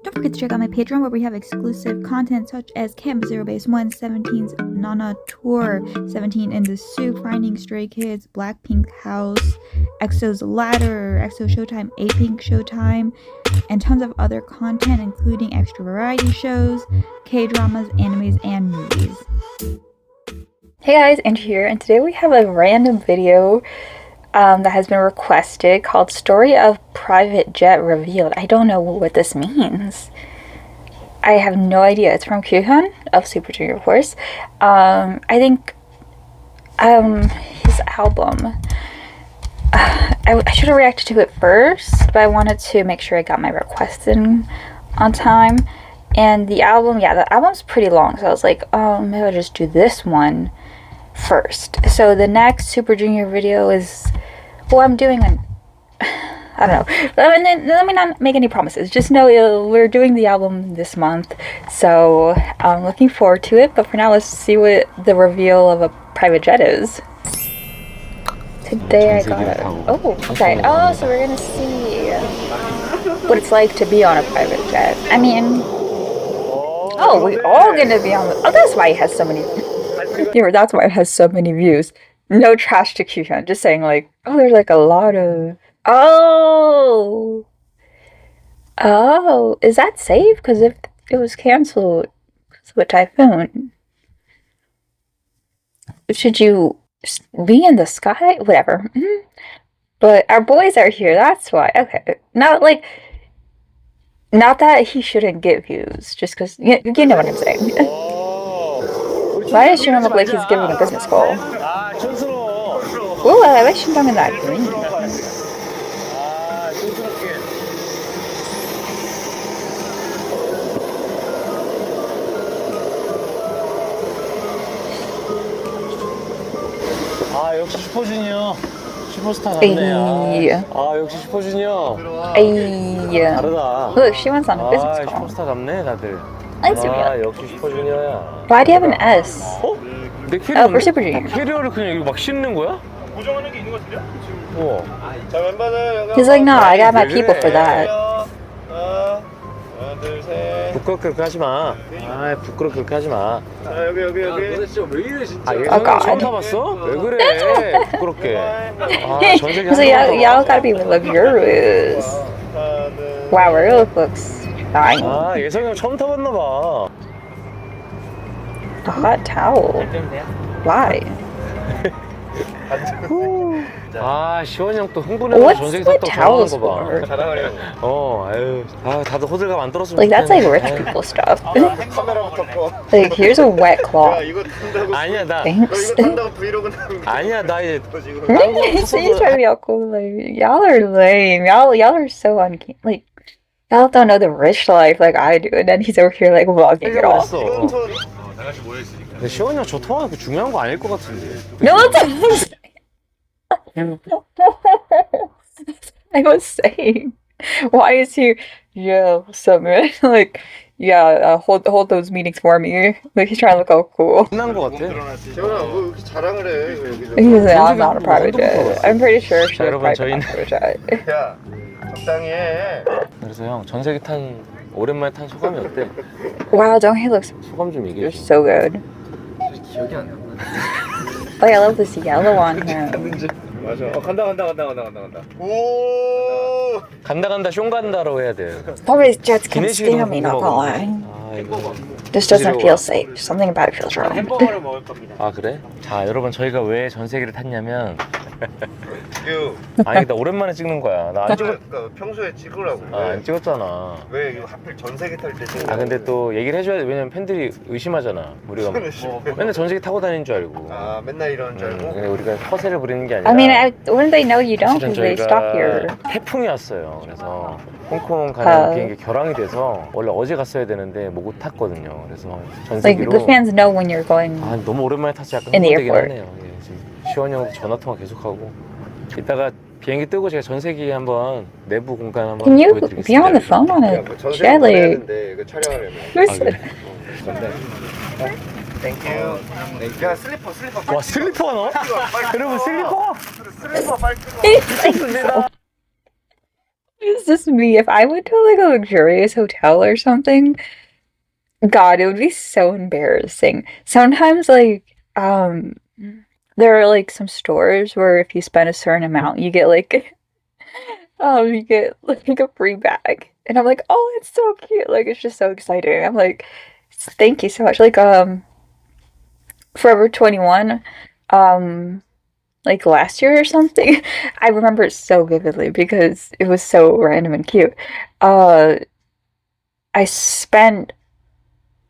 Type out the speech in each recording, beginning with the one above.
Don't forget to check out my Patreon where we have exclusive content such as Camp Zero Base 1, 17's Nana Tour, 17 in the Soup, Finding Stray Kids, Blackpink House, EXO's Ladder, EXO Showtime, A-Pink Showtime, and tons of other content including extra variety shows, K-dramas, animes, and movies. Hey guys, Andrew here, and today we have a random video that has been requested called Story of Private Jet Revealed. I don't know what this means. I have no idea. It's from Kyuhyun of Super Junior, of course. I think his album. I should have reacted to it first, but I wanted to make sure I got my requests in on time. And the album, yeah, the album's pretty long, so I was like, maybe I'll just do this one first. So the next Super Junior video is, well, I'm doing an, I don't know, let me not make any promises, just know we're doing the album this month, so I'm looking forward to it. But for now, let's see what the reveal of a private jet is. Today I got it. Oh, okay. Oh, so we're gonna see what it's like to be on a private jet. I mean, oh, we all gonna be on the, oh, that's why it has so many, yeah, that's why it has so many views. No trash to Kyuhyun, just saying, like, oh, there's like a lot of, oh, is that safe? Because if it was canceled because of a typhoon, should you be in the sky? Whatever. But our boys are here, that's why. Okay, not like, not that he shouldn't get views, just because, you know what I'm saying. Why does Shinran look like he's giving a business call? Ooh, I like Shinran in that green. 아, 역시 슈퍼주니어. 슈퍼스타 답네. 아, 역시 슈퍼주니어. 다르다. Look, she wants on a business call. 슈퍼스타 답네, 다들. 아, 역시 슈퍼주니어야. Why do you have an S? 어? 내 캐리어. for Super Junior. 캐리어를 그냥 이거 막 싣는 거야? 고정하는 게 있는 것 같은데요? 우와. 자, 왼발을 He's like, no, I got my people for that. 하나, 둘, 셋. 부끄럽게 그렇게 하지 마. 아, 부끄럽게 그렇게 하지 마. 자, 여기. 너 진짜 왜 이래 진짜? 아, God. 처음 타봤어? 왜 그래? 부끄럽게. 아, 전세계 He's like, y'all gotta be luxurious. Wow, her looks fine. 아, 예성이 형 처음 타봤나 봐. A hot towel. Why? 아, 시원이 형 또 흥분해서 전세계 탔다고 towels 자랑하는 거 봐. 자랑하려고. 아유, 다들 호들갑 안 떨었으면 Like, that's like rich people stuff. 카메라부터 꺼. Like, here's a wet 야, cloth. 이거 탄다고. 아니야, 나. Thanks. 이거 탄다고 브이로그 나오는 거. 아니야, 나 이제 지금. He's trying to be all cool. Like, y'all are lame. Y'all are so uncanny. Like, y'all don't know the rich life like I do. And then he's over here, like, vlogging it all. 했어. 다 같이 모여 있으니까. 근데 시원이 형 저 통화 그 중요한 거 아닐 것 같은데. No, that's I was saying. Why is he? Yeah, Summit. Like, yeah, hold those meetings for me. Like, he's trying to look all cool. 끝난 거 같아. 재훈아, 뭐 이렇게 자랑을 해? 왜 여기서? He's like, I'm not a private jet. I'm pretty sure she's a 여러분, private jet. 야, 적당히 해. 그래서 형 전세계 탄 오랜만에 탄 소감이 어때? Wow, Donghae looks 소감 좀 얘기해. you're so good. 기억이 안 나. Oh, yeah, I love this yellow on him. 맞아. 간다. 오. 간다 쇼 간다로 해야 돼. Probably jets can 기내식으로 scare me, not gonna lie. 아 이거. This doesn't feel safe. Something about it feels wrong. 햄버거를 먹을 겁니다. 아 그래? 자 여러분 저희가 왜 전세계를 탔냐면 유. 아니 나 오랜만에 찍는 거야. 나 안 찍었. 그러니까 평소에 찍으라고. 안 찍었잖아. 왜 이거 하필 전 세계 탈 때 찍는 아 근데 또 얘기를 해줘야 돼. 왜냐면 팬들이 의심하잖아. 우리가 맨날 전세계 타고 다니는 줄 알고. 아 맨날 이러는 줄 알고. 근데 우리가 허세를 부리는 게 아니라. I mean, wouldn't they know you don't? 실은 Because they stop here. 저희가 태풍이 왔어요. 그래서 홍콩 가는 비행기 결항이 돼서 원래 어제 갔어야 되는데 못 탔거든요. 그래서 Like, 전세기로. the fans know when you're going. 아 너무 오랜만에 타서 약간 In the 흥분되긴 airport. 하네요. 예, 지금 시원이 형 전화 통화 계속하고 이따가 비행기 뜨고 제가 전세기 한번 내부 공간 한번 Can you 보여드리겠습니다. be on the phone on it? 전 세계 가야 Shelly. 되는데 이거 촬영하려면. 아, 그래? 땡큐. 야 슬리퍼. 와 슬리퍼가 나와? 여러분 슬리퍼? 슬리퍼 빨리. It's just me. If I went to like a luxurious hotel or something, God, it would be so embarrassing. Sometimes, like, there are like some stores where if you spend a certain amount, you get like, you get like a free bag, and I'm like, oh, it's so cute. Like, it's just so exciting. I'm like, thank you so much. Like, Forever 21, like last year or something. I remember it so vividly because it was so random and cute. Uh, I spent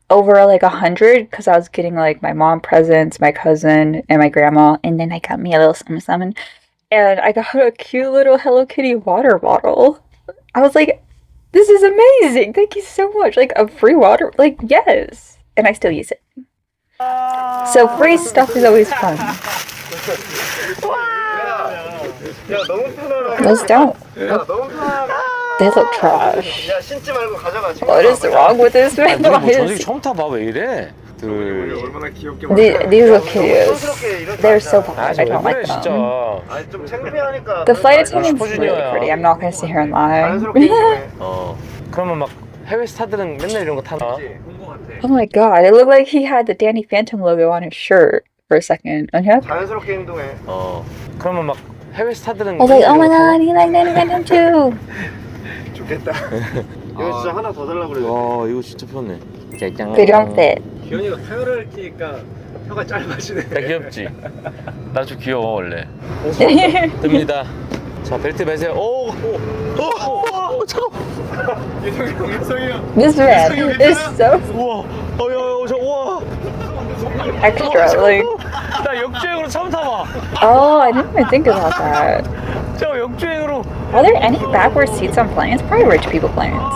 over like 100 because I was getting like my mom presents, my cousin, and my grandma, and then I got me a little something, something, and I got a cute little Hello Kitty water bottle. I was like, this is amazing. Thank you so much. Like a free water, like yes, and I still use it. So free stuff is always fun. 야, 너무 편하다. Those don't. 야, 너무 편하다. They look trash. 야, 신지 말고 가져가. What is wrong with this man? 뭐 Why 전세기 is- 처음 타봐 왜 이래? 얼마나 귀엽게 These look hideous. They're so bad. I 왜 don't 그래 like 진짜. them. 아니 좀 창피하니까. The flight attendant's 슈퍼주니어야. really pretty. I'm not gonna sit here and lie. 자연스럽게 행동해. 그러면 막 해외 스타들은 맨날 이런 거 타나? Oh my god, it looked like he had the Danny Phantom logo on his shirt for a second. Okay? 자연스럽게 행동해. 그러면 막 해외 스타들은 I was like, oh my 맨날 god, he like Danny Phantom too. 좋겠다. 이거 진짜 하나 더 달라고 그래. 와 이거 진짜 편해. They don't fit. 기현이가 카메라를 켜니까 혀가 짧아지네. 나 귀엽지? 나 좀 귀여워 원래. 뜹니다. 자 벨트 매세요. 오, 잠깐. 유성이 형. This man is so 우와, 야, 저 우와. extra. Like, 나 역주행으로 처음 타봐. oh, I didn't even think about that. 저 역주행으로. Are there any backward seats on planes? Probably rich people planes.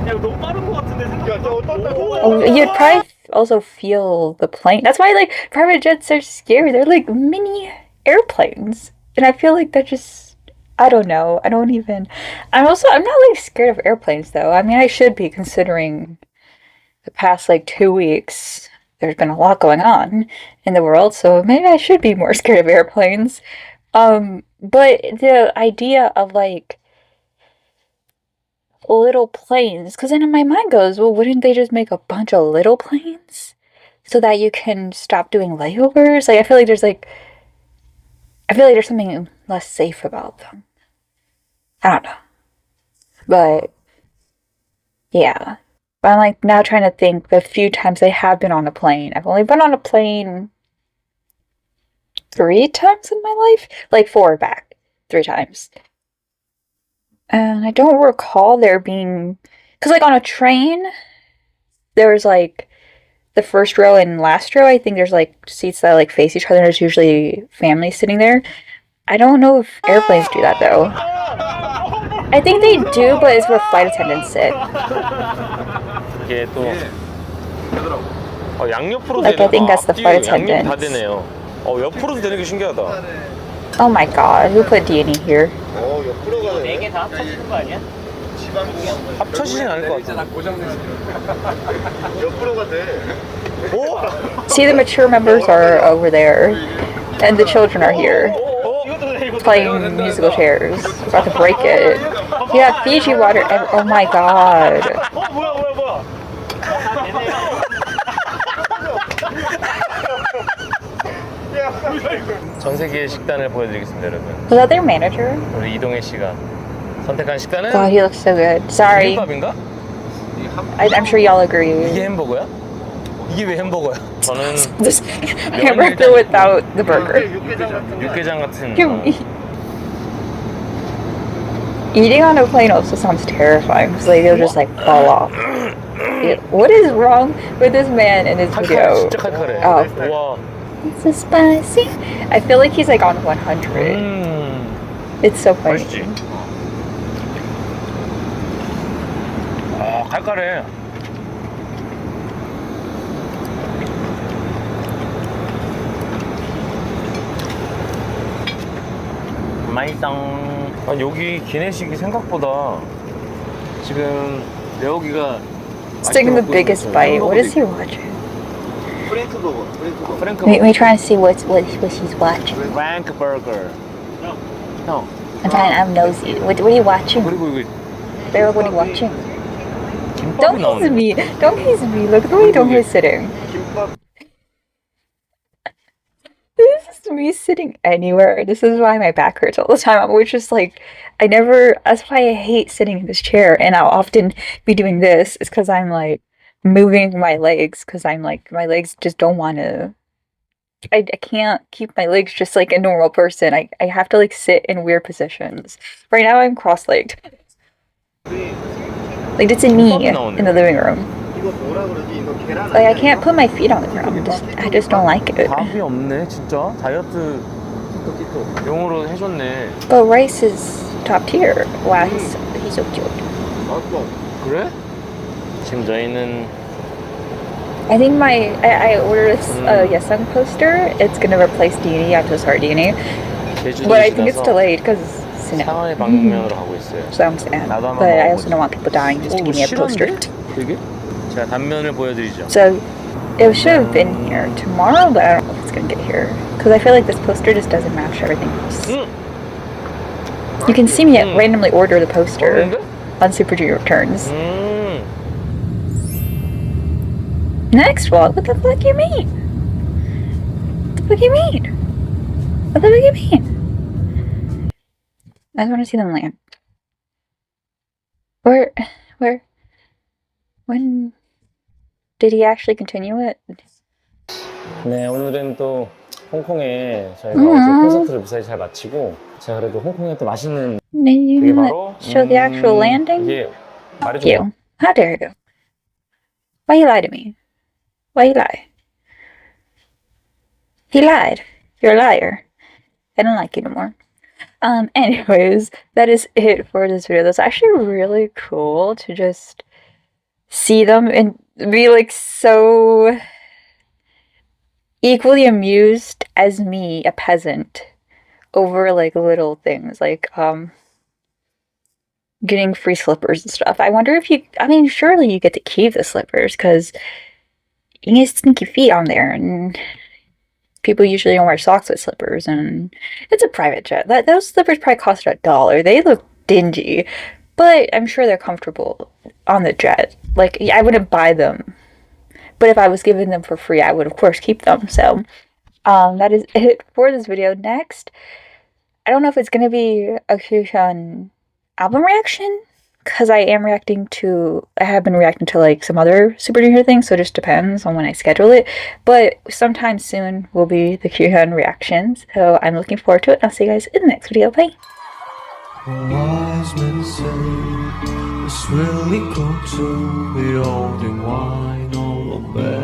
야 너무 빠른 거 같은데 야, 저 어떤다. Oh, you'd probably also feel the plane. That's why, like, private jets are scary. They're like mini airplanes. And I feel like they're just, I don't know. I don't even. I'm not like scared of airplanes though. I mean, I should be considering the past like 2 weeks. There's been a lot going on in the world, so maybe I should be more scared of airplanes. But the idea of like little planes, because then in my mind goes, well, wouldn't they just make a bunch of little planes so that you can stop doing layovers? Like, I feel like there's something less safe about them. I don't know. But yeah. But I'm like now trying to think the few times I have been on a plane. I've only been on a plane 3 times in my life. Like 4 back. 3 times. And I don't recall there being... Because like on a train, there's like the first row and last row. I think there's like seats that like face each other. There's usually families sitting there. I don't know if airplanes do that though. I think they do, but it's where flight attendants sit. 이게 또 양옆으로 Like, I think that's the flight 양옆 다 attendants. 되네요. 옆으로도 되는 게 신기하다. Oh my god, who put Danny here? 옆으로 가네. 4개 다 합쳐지는 거 아니야? 합쳐지진 않을 것 같아. 옆으로 가대. See, the mature members are over there, and the children are here, playing musical chairs. About to break it. You have Fiji water. Oh my god. 뭐야. 전 세계의 식단을 보여드리겠습니다, 여러분. Was that their manager? 우리 이동혜 씨가 선택한 식단은 God, he looks so good. Sorry. 비빔밥인가? I'm sure y'all agree. 이게 햄버거야? 이게 왜 햄버거야? 저는 This hamburger without the burger. 육개장 같은 Eating on a plane also sounds terrifying because like they'll just like fall off. What is wrong with this man in this 칼칼해, video? 진짜 칼칼해. Oh. 와. It's so spicy. I feel like he's like on 100. It's so funny. 맛있지? 칼칼해. 맛있어. 아니, 여기 기내식이 생각보다 지금 레오기가 Sticking the biggest bite. What is he watching? 프랭크버거. 프랭크 We try and see what he's watching. 프랭크 버거. 형, I'm nosy. What are you watching? 그리고 이거 Beryl, what are you watching? 김밥이 Don't gaze 나오네. at me. Don't gaze at me. Look at the way Dong is sitting. 김밥 This is me sitting anywhere. This is why my back hurts all the time. I'm always just like, that's why I hate sitting in this chair. And I'll often be doing this. It's because I'm like moving my legs because I'm like, my legs just don't want to. I can't keep my legs just like a normal person. I have to like sit in weird positions. Right now I'm cross-legged. Like it's in me in the living room. 이거 뭐라 그러지? 이거 계란 Like I can't put my feet on the ground. I just don't like it. 밥이 없네 진짜. 다이어트 용으로 해줬네. But rice is top tier. Wow, he's so cute. 맛있어. 그래? 지금 저희는 I think I ordered this Yesung poster. It's gonna replace Dini after Sardini. 제주도 But I think it's 지나서 delayed because snow. 상하이 방면으로 가고 있어요. So I'm sad. 나도 한번 But I also 먹어보자. don't want people dying just to give me a poster. 되게? 제가 단면을 보여드리죠. So it should have been here tomorrow, but I don't know if it's gonna get here. Because I feel like this poster just doesn't match everything else. You can see me randomly order the poster on Super Junior Returns. Next vlog? What the fuck you mean? What the fuck you mean? What the fuck you mean? I just want to see them land. Where? When did he actually continue it? 네, 오늘은 또 홍콩에 저희가 어제 콘서트를 무사히 잘 마치고 제가 그래도 홍콩에 또 맛있는 이게 바로 show the actual landing? 이게 말해줘. You. How dare you? Why you lie to me? Why you lie? He lied. You're a liar. I don't like you anymore. Anyways, that is it for this video. That's actually really cool to just see them and be like so equally amused as me, a peasant, over like little things like getting free slippers and stuff. I wonder if surely you get to keep the slippers because you get sneaky feet on there, and people usually don't wear socks with slippers, and it's a private jet. Those slippers probably cost $1. They look dingy, but I'm sure they're comfortable on the jet. Like, I wouldn't buy them, but if I was given them for free, I would of course keep them. So, that is it for this video. Next, I don't know if it's gonna be a Kyushan album reaction, because I have been reacting to like some other Super Junior things, so it just depends on when I schedule it. But sometime soon will be the Kyuhyun reactions, so I'm looking forward to it. I'll see you guys in the next video. Bye! Wise men say it's really cool to be holding wine all the way.